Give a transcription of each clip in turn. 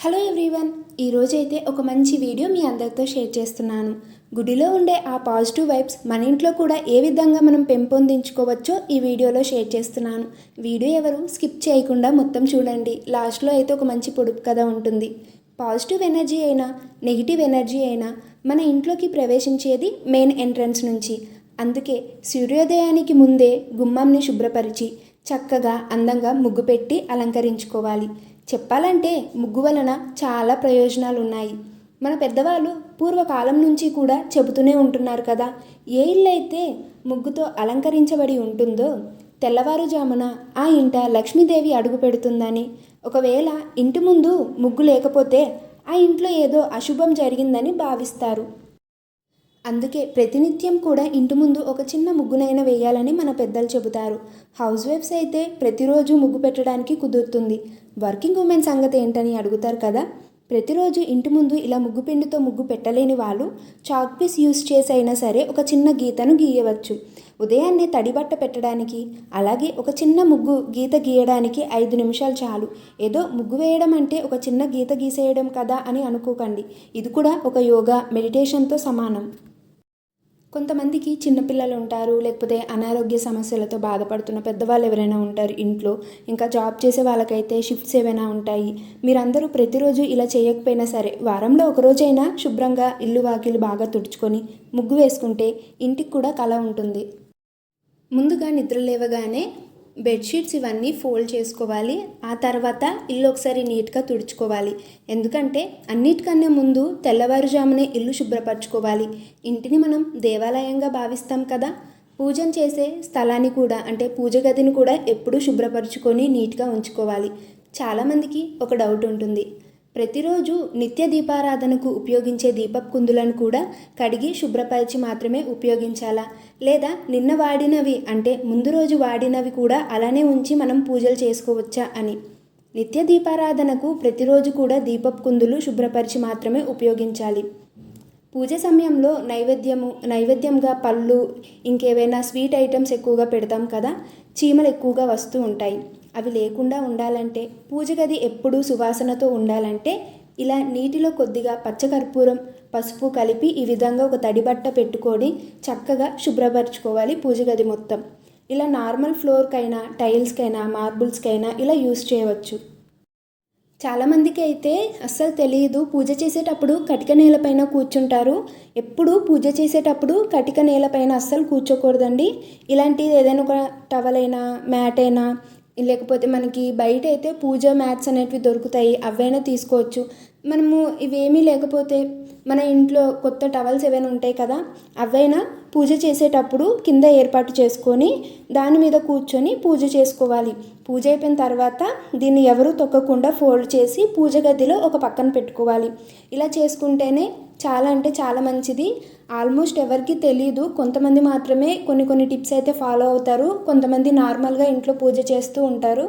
Hello everyone, ఈరోజైతే ఒక మంచి వీడియో మీ అందరితో షేర్ చేస్తున్నాను. గుడిలో ఉండే ఆ పాజిటివ్ వైబ్స్ మన ఇంట్లో కూడా ఏ విధంగా మనం పెంపొందించుకోవచ్చో ఈ వీడియోలో షేర్ చేస్తున్నాను. వీడియో ఎవరు స్కిప్ చేయకుండా మొత్తం చూడండి. లాస్ట్లో అయితే ఒక మంచి పొడుపు కథ ఉంటుంది. పాజిటివ్ ఎనర్జీ అయినా నెగిటివ్ ఎనర్జీ అయినా మన ఇంట్లోకి ప్రవేశించేది మెయిన్ ఎంట్రన్స్ నుంచి. అందుకే సూర్యోదయానికి ముందే గుమ్మంని శుభ్రపరిచి చక్కగా అందంగా ముగ్గు పెట్టి అలంకరించుకోవాలి. చెప్పాలంటే ముగ్గు వలన చాలా ప్రయోజనాలు ఉన్నాయి. మన పెద్దవాళ్ళు పూర్వకాలం నుంచి కూడా చెబుతూనే ఉంటున్నారు కదా, ఏ ఇల్లు అయితే ముగ్గుతో అలంకరించబడి ఉంటుందో తెల్లవారుజామున ఆ ఇంట లక్ష్మీదేవి అడుగు పెడుతుందని, ఒకవేళ ఇంటి ముందు ముగ్గు లేకపోతే ఆ ఇంట్లో ఏదో అశుభం జరిగిందని భావిస్తారు. అందుకే ప్రతినిత్యం కూడా ఇంటి ముందు ఒక చిన్న ముగ్గునైనా వేయాలని మన పెద్దలు చెబుతారు. హౌస్ వైఫ్స్ అయితే ప్రతిరోజు ముగ్గు పెట్టడానికి కుదురుతుంది. వర్కింగ్ ఉమెన్ సంగతి ఏంటని అడుగుతారు కదా. ప్రతిరోజు ఇంటి ముందు ఇలా ముగ్గు పిండితో ముగ్గు పెట్టలేని వాళ్ళు చాక్ పీస్ యూస్ చేసి అయినా సరే ఒక చిన్న గీతను గీయవచ్చు. ఉదయాన్నే తడిబట్ట పెట్టడానికి, అలాగే ఒక చిన్న ముగ్గు గీత గీయడానికి 5 నిమిషాలు చాలు. ఏదో ముగ్గు వేయడం అంటే ఒక చిన్న గీత గీసేయడం కదా అని అనుకోకండి. ఇది కూడా ఒక యోగా మెడిటేషన్తో సమానం. కొంతమందికి చిన్నపిల్లలు ఉంటారు, లేకపోతే అనారోగ్య సమస్యలతో బాధపడుతున్న పెద్దవాళ్ళు ఎవరైనా ఉంటారు ఇంట్లో. ఇంకా జాబ్ చేసే వాళ్ళకైతే షిఫ్ట్స్ ఏవైనా ఉంటాయి. మీరందరూ ప్రతిరోజు ఇలా చేయకపోయినా సరే వారంలో ఒకరోజైనా శుభ్రంగా ఇల్లు వాకిలు బాగా తుడుచుకొని ముగ్గు వేసుకుంటే ఇంటికి కూడా కళ ఉంటుంది. ముందుగా నిద్ర లేవగానే బెడ్షీట్స్ ఇవన్నీ ఫోల్డ్ చేసుకోవాలి. ఆ తర్వాత ఇల్లు ఒకసారి నీట్గా తుడుచుకోవాలి. ఎందుకంటే అన్నిటికన్నా ముందు తెల్లవారుజామునే ఇల్లు శుభ్రపరచుకోవాలి. ఇంటిని మనం దేవాలయంగా భావిస్తాం కదా. పూజను చేసే స్థలాన్ని కూడా అంటే పూజ గదిని కూడా ఎప్పుడూ శుభ్రపరచుకొని నీట్గా ఉంచుకోవాలి. చాలామందికి ఒక డౌట్ ఉంటుంది, ప్రతిరోజు నిత్య దీపారాధనకు ఉపయోగించే దీపపు కుందులను కూడా కడిగి శుభ్రపరిచి మాత్రమే ఉపయోగించాలా, లేదా నిన్న వాడినవి అంటే ముందు రోజు వాడినవి కూడా అలానే ఉంచి మనం పూజలు చేసుకోవచ్చా అని. నిత్య దీపారాధనకు ప్రతిరోజు కూడా దీపపు కుందులు శుభ్రపరిచి మాత్రమే ఉపయోగించాలి. పూజ సమయంలో నైవేద్యంగా పళ్ళు, ఇంకేవైనా స్వీట్ ఐటమ్స్ ఎక్కువగా పెడతాం కదా, చీమలు ఎక్కువగా వస్తూ ఉంటాయి. అవి లేకుండా ఉండాలంటే, పూజ గది ఎప్పుడూ సువాసనతో ఉండాలంటే ఇలా నీటిలో కొద్దిగా పచ్చకర్పూరం, పసుపు కలిపి ఈ విధంగా ఒక తడిబట్ట పెట్టుకొని చక్కగా శుభ్రపరచుకోవాలి పూజ గది మొత్తం. ఇలా నార్మల్ ఫ్లోర్కైనా, టైల్స్కైనా, మార్బుల్స్కైనా ఇలా యూస్ చేయవచ్చు. చాలామందికి అయితే అస్సలు తెలియదు, పూజ చేసేటప్పుడు కటిక నేలపైన కూర్చుంటారు. ఎప్పుడు పూజ చేసేటప్పుడు కటిక నేలపైన అస్సలు కూర్చోకూడదండి. ఇలాంటిది ఏదైనా ఒక టవల్ అయినా, మ్యాట్ అయినా, లేకపోతే మనకి బయట అయితే పూజ మ్యాట్స్ అనేటివి దొరుకుతాయి, అవైనా తీసుకోవచ్చు. మనము ఇవేమీ లేకపోతే మన ఇంట్లో కొత్త టవల్స్ ఏవైనా ఉంటాయి కదా, అవైనా పూజ చేసేటప్పుడు కింద ఏర్పాటు చేసుకొని దాని మీద కూర్చొని పూజ చేసుకోవాలి. పూజ అయిపోయిన తర్వాత దీన్ని ఎవరూ తొక్కకుండా ఫోల్డ్ చేసి పూజ గదిలో ఒక పక్కన పెట్టుకోవాలి. ఇలా చేసుకుంటేనే చాలా అంటే చాలా మంచిది. ఆల్మోస్ట్ ఎవరికి తెలీదు, కొంతమంది మాత్రమే కొన్ని టిప్స్ అయితే ఫాలో అవుతారు. కొంతమంది నార్మల్గా ఇంట్లో పూజ చేస్తూ ఉంటారు.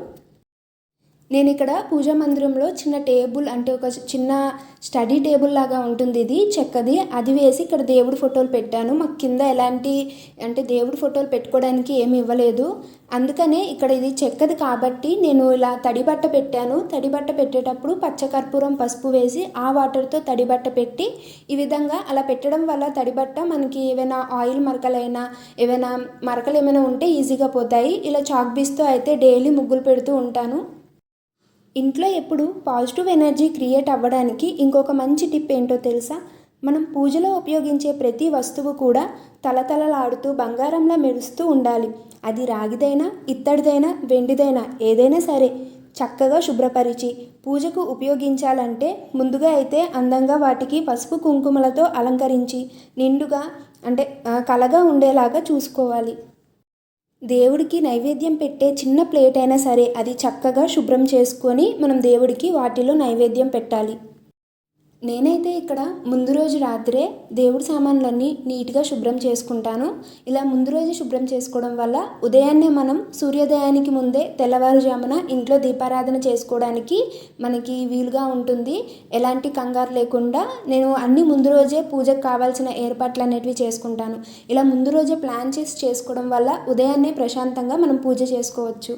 నేను ఇక్కడ పూజా మందిరంలో చిన్న టేబుల్ అంటే ఒక చిన్న స్టడీ టేబుల్ లాగా ఉంటుంది, ఇది చెక్కది. అది వేసి ఇక్కడ దేవుడి ఫోటోలు పెట్టాను. మాకు కింద ఎలాంటి అంటే దేవుడి ఫోటోలు పెట్టుకోవడానికి ఏమి ఇవ్వలేదు. అందుకనే ఇక్కడ ఇది చెక్కది కాబట్టి నేను ఇలా తడిబట్ట పెట్టాను. తడిబట్ట పెట్టేటప్పుడు పచ్చకర్పూరం, పసుపు వేసి ఆ వాటర్తో తడిబట్ట పెట్టి ఈ విధంగా అలా పెట్టడం వల్ల తడిబట్ట మనకి ఏవైనా ఆయిల్ మరకలైనా, ఏవైనా మరకలు ఏమైనా ఉంటే ఈజీగా పోతాయి. ఇలా చాక్ పీస్తో అయితే డైలీ ముగ్గులు పెడుతూ ఉంటాను. ఇంట్లో ఎప్పుడు పాజిటివ్ ఎనర్జీ క్రియేట్ అవ్వడానికి ఇంకొక మంచి టిప్ ఏంటో తెలుసా? మనం పూజలో ఉపయోగించే ప్రతి వస్తువు కూడా తలతలలాడుతూ బంగారంలా మెరుస్తూ ఉండాలి. అది రాగిదైనా, ఇత్తడిదైనా, వెండిదైనా ఏదైనా సరే చక్కగా శుభ్రపరిచి పూజకు ఉపయోగించాలంటే ముందుగా అయితే అందంగా వాటికి పసుపు కుంకుమలతో అలంకరించి నిండుగా అంటే కళగా ఉండేలాగా చూసుకోవాలి. దేవుడికి నైవేద్యం పెట్టే చిన్న ప్లేట్ అయినా సరే అది చక్కగా శుభ్రం చేసుకొని మనం దేవుడికి వాటిలో నైవేద్యం పెట్టాలి. నేనైతే ఇక్కడ ముందు రోజు రాత్రే దేవుడి సామాన్లన్నీ నీట్గా శుభ్రం చేసుకుంటాను. ఇలా ముందు రోజు శుభ్రం చేసుకోవడం వల్ల ఉదయాన్నే మనం సూర్యోదయానికి ముందే తెల్లవారుజామున ఇంట్లో దీపారాధన చేసుకోవడానికి మనకి వీలుగా ఉంటుంది. ఎలాంటి కంగారు లేకుండా నేను అన్ని ముందు రోజే పూజకు కావాల్సిన ఏర్పాట్లు అనేటివి చేసుకుంటాను. ఇలా ముందు రోజే ప్లాన్ చేసి చేసుకోవడం వల్ల ఉదయాన్నే ప్రశాంతంగా మనం పూజ చేసుకోవచ్చు.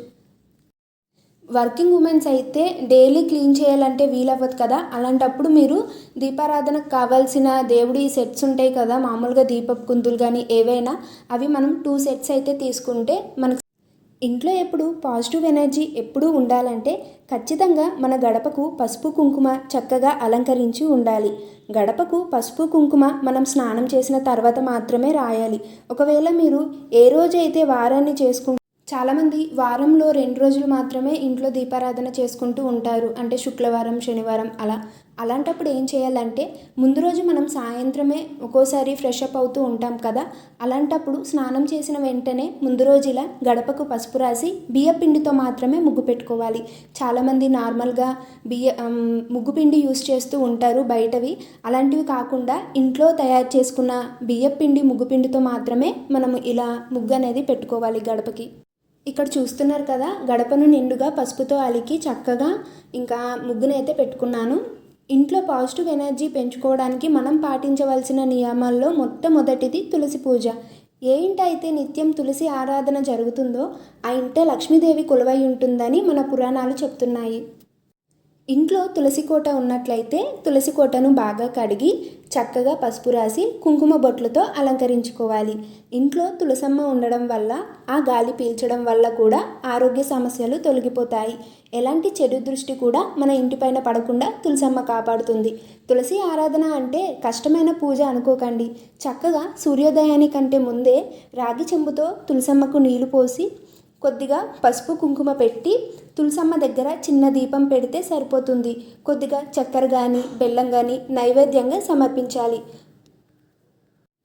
వర్కింగ్ ఉమెన్స్ అయితే డైలీ క్లీన్ చేయాలంటే వీలవ్వదు కదా. అలాంటప్పుడు మీరు దీపారాధనకు కావాల్సిన దేవుడి సెట్స్ ఉంటాయి కదా, మామూలుగా దీపపు కుందులు కానీ ఏవైనా, అవి మనం 2 సెట్స్ అయితే తీసుకుంటే మనకు ఇంట్లో ఎప్పుడు పాజిటివ్ ఎనర్జీ ఎప్పుడూ ఉండాలంటే ఖచ్చితంగా మన గడపకు పసుపు కుంకుమ చక్కగా అలంకరించి ఉండాలి. గడపకు పసుపు కుంకుమ మనం స్నానం చేసిన తర్వాత మాత్రమే రాయాలి. ఒకవేళ మీరు ఏ రోజైతే వారాన్ని చాలామంది వారంలో 2 రోజులు మాత్రమే ఇంట్లో దీపారాధన చేసుకుంటూ ఉంటారు, అంటే శుక్రవారం శనివారం అలా. అలాంటప్పుడు ఏం చేయాలంటే ముందు రోజు మనం సాయంత్రమే ఒక్కోసారి ఫ్రెష్ అప్ అవుతూ ఉంటాం కదా. అలాంటప్పుడు స్నానం చేసిన వెంటనే ముందు రోజు ఇలా గడపకు పసుపు రాసి బియ్యపిండితో మాత్రమే ముగ్గు పెట్టుకోవాలి. చాలామంది నార్మల్గా ముగ్గుపిండి యూస్ చేస్తూ ఉంటారు బయటవి. అలాంటివి కాకుండా ఇంట్లో తయారు చేసుకున్న బియ్యపిండి ముగ్గుపిండితో మాత్రమే మనము ఇలా ముగ్గు అనేది పెట్టుకోవాలి గడపకి. ఇక్కడ చూస్తున్నారు కదా, గడపను నిండుగా పసుపుతో అలికి చక్కగా ఇంకా ముగ్గునైతే పెట్టుకున్నాను. ఇంట్లో పాజిటివ్ ఎనర్జీ పెంచుకోవడానికి మనం పాటించవలసిన నియమాల్లో మొట్టమొదటిది తులసి పూజ. ఏ ఇంట అయితే నిత్యం తులసి ఆరాధన జరుగుతుందో ఆ ఇంట లక్ష్మీదేవి కొలువై ఉంటుందని మన పురాణాలు చెప్తున్నాయి. ఇంట్లో తులసి కోట ఉన్నట్లయితే తులసి కోటను బాగా కడిగి చక్కగా పసుపు రాసి కుంకుమ బొట్లతో అలంకరించుకోవాలి. ఇంట్లో తులసమ్మ ఉండడం వల్ల ఆ గాలి పీల్చడం వల్ల కూడా ఆరోగ్య సమస్యలు తొలగిపోతాయి. ఎలాంటి చెడు దృష్టి కూడా మన ఇంటిపైన పడకుండా తులసమ్మ కాపాడుతుంది. తులసి ఆరాధన అంటే కష్టమైన పూజ అనుకోకండి. చక్కగా సూర్యోదయానికంటే ముందే రాగి చెంబుతో తులసమ్మకు నీళ్లు పోసి కొద్దిగా పసుపు కుంకుమ పెట్టి తులసమ్మ దగ్గర చిన్న దీపం పెడితే సరిపోతుంది. కొద్దిగా చక్కెర కానీ బెల్లం కానీ నైవేద్యంగా సమర్పించాలి.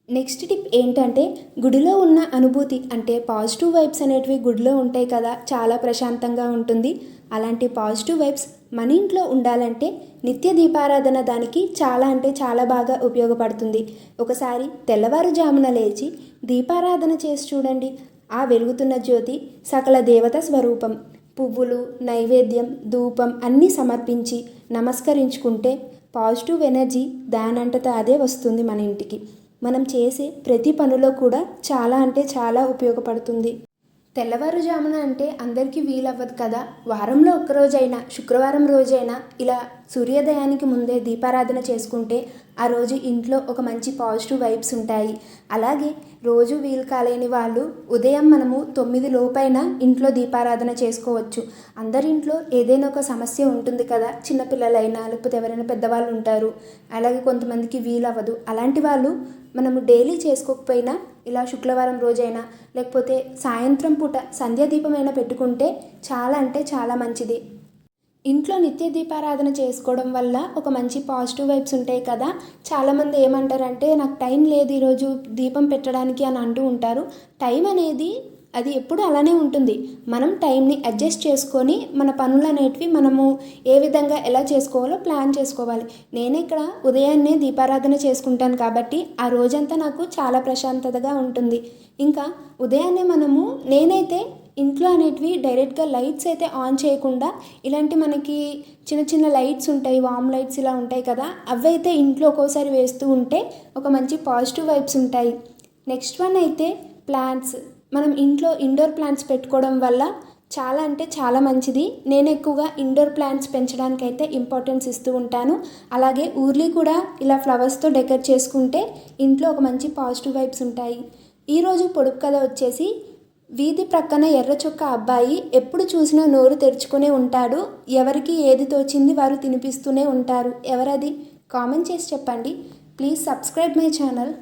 నెక్స్ట్ టిప్ ఏంటంటే గుడిలో ఉన్న అనుభూతి, అంటే పాజిటివ్ వైబ్స్ అనేటివి గుడిలో ఉంటాయి కదా, చాలా ప్రశాంతంగా ఉంటుంది. అలాంటి పాజిటివ్ వైబ్స్ మన ఇంట్లో ఉండాలంటే నిత్య దీపారాధన దానికి చాలా అంటే చాలా బాగా ఉపయోగపడుతుంది. ఒకసారి తెల్లవారుజామున లేచి దీపారాధన చేసి చూడండి. ఆ వెలుగుతున్న జ్యోతి సకల దేవత స్వరూపం. పువ్వులు, నైవేద్యం, ధూపం అన్నీ సమర్పించి నమస్కరించుకుంటే పాజిటివ్ ఎనర్జీ దానంతటా అదే వస్తుంది మన ఇంటికి. మనం చేసే ప్రతి పనిలో కూడా చాలా అంటే చాలా ఉపయోగపడుతుంది. తెల్లవారుజామున అంటే అందరికీ వీలవ్వదు కదా. వారంలో ఒక్కరోజైనా శుక్రవారం రోజైనా ఇలా సూర్యోదయానికి ముందే దీపారాధన చేసుకుంటే ఆ రోజు ఇంట్లో ఒక మంచి పాజిటివ్ వైబ్స్ ఉంటాయి. అలాగే రోజు వీలు కాలేని వాళ్ళు ఉదయం మనము 9 లోపైన ఇంట్లో దీపారాధన చేసుకోవచ్చు. అందరింట్లో ఏదైనా ఒక సమస్య ఉంటుంది కదా, చిన్నపిల్లలైనా లేకపోతే ఎవరైనా పెద్దవాళ్ళు ఉంటారు. అలాగే కొంతమందికి వీలవ్వదు. అలాంటి వాళ్ళు మనము డైలీ చేసుకోకపోయినా ఇలా శుక్రవారం రోజైనా లేకపోతే సాయంత్రం పూట సంధ్యాదీపమైనా పెట్టుకుంటే చాలా అంటే చాలా మంచిది. ఇంట్లో నిత్య దీపారాధన చేసుకోవడం వల్ల ఒక మంచి పాజిటివ్ వైబ్స్ ఉంటాయి కదా. చాలామంది ఏమంటారంటే నాకు టైం లేదు ఈరోజు దీపం పెట్టడానికి అని అంటూ ఉంటారు. టైం అనేది అది ఎప్పుడు అలానే ఉంటుంది. మనం టైంని అడ్జస్ట్ చేసుకొని మన పనులు అనేటివి మనము ఏ విధంగా ఎలా చేసుకోవాలో ప్లాన్ చేసుకోవాలి. నేను ఇక్కడ ఉదయాన్నే దీపారాధన చేసుకుంటాను కాబట్టి ఆ రోజంతా నాకు చాలా ప్రశాంతతగా ఉంటుంది. ఇంకా ఉదయాన్నే నేనైతే ఇంట్లో అనేటివి డైరెక్ట్గా లైట్స్ అయితే ఆన్ చేయకుండా ఇలాంటి మనకి చిన్న చిన్న లైట్స్ ఉంటాయి, వామ్ లైట్స్ ఇలా ఉంటాయి కదా, అవైతే ఇంట్లో ఒక్కోసారి వేస్తూ ఉంటే ఒక మంచి పాజిటివ్ వైబ్స్ ఉంటాయి. నెక్స్ట్ వన్ అయితే ప్లాంట్స్. మనం ఇంట్లో ఇండోర్ ప్లాంట్స్ పెట్టుకోవడం వల్ల చాలా అంటే చాలా మంచిది. నేను ఎక్కువగా ఇండోర్ ప్లాంట్స్ పెంచడానికి అయితే ఇంపార్టెన్స్ ఇస్తూ ఉంటాను. అలాగే ఊర్లీ కూడా ఇలా ఫ్లవర్స్తో డెకరేట్ చేసుకుంటే ఇంట్లో ఒక మంచి పాజిటివ్ వైబ్స్ ఉంటాయి. ఈరోజు పొడుపు కథ వచ్చేసి, వీధి ప్రక్కన ఎర్ర చొక్క అబ్బాయి ఎప్పుడు చూసినా నోరు తెరుచుకునే ఉంటాడు. ఎవరికి ఏది తోచింది వారు తినిపిస్తూనే ఉంటారు. ఎవరది? కామెంట్ చేసి చెప్పండి. Please subscribe my channel.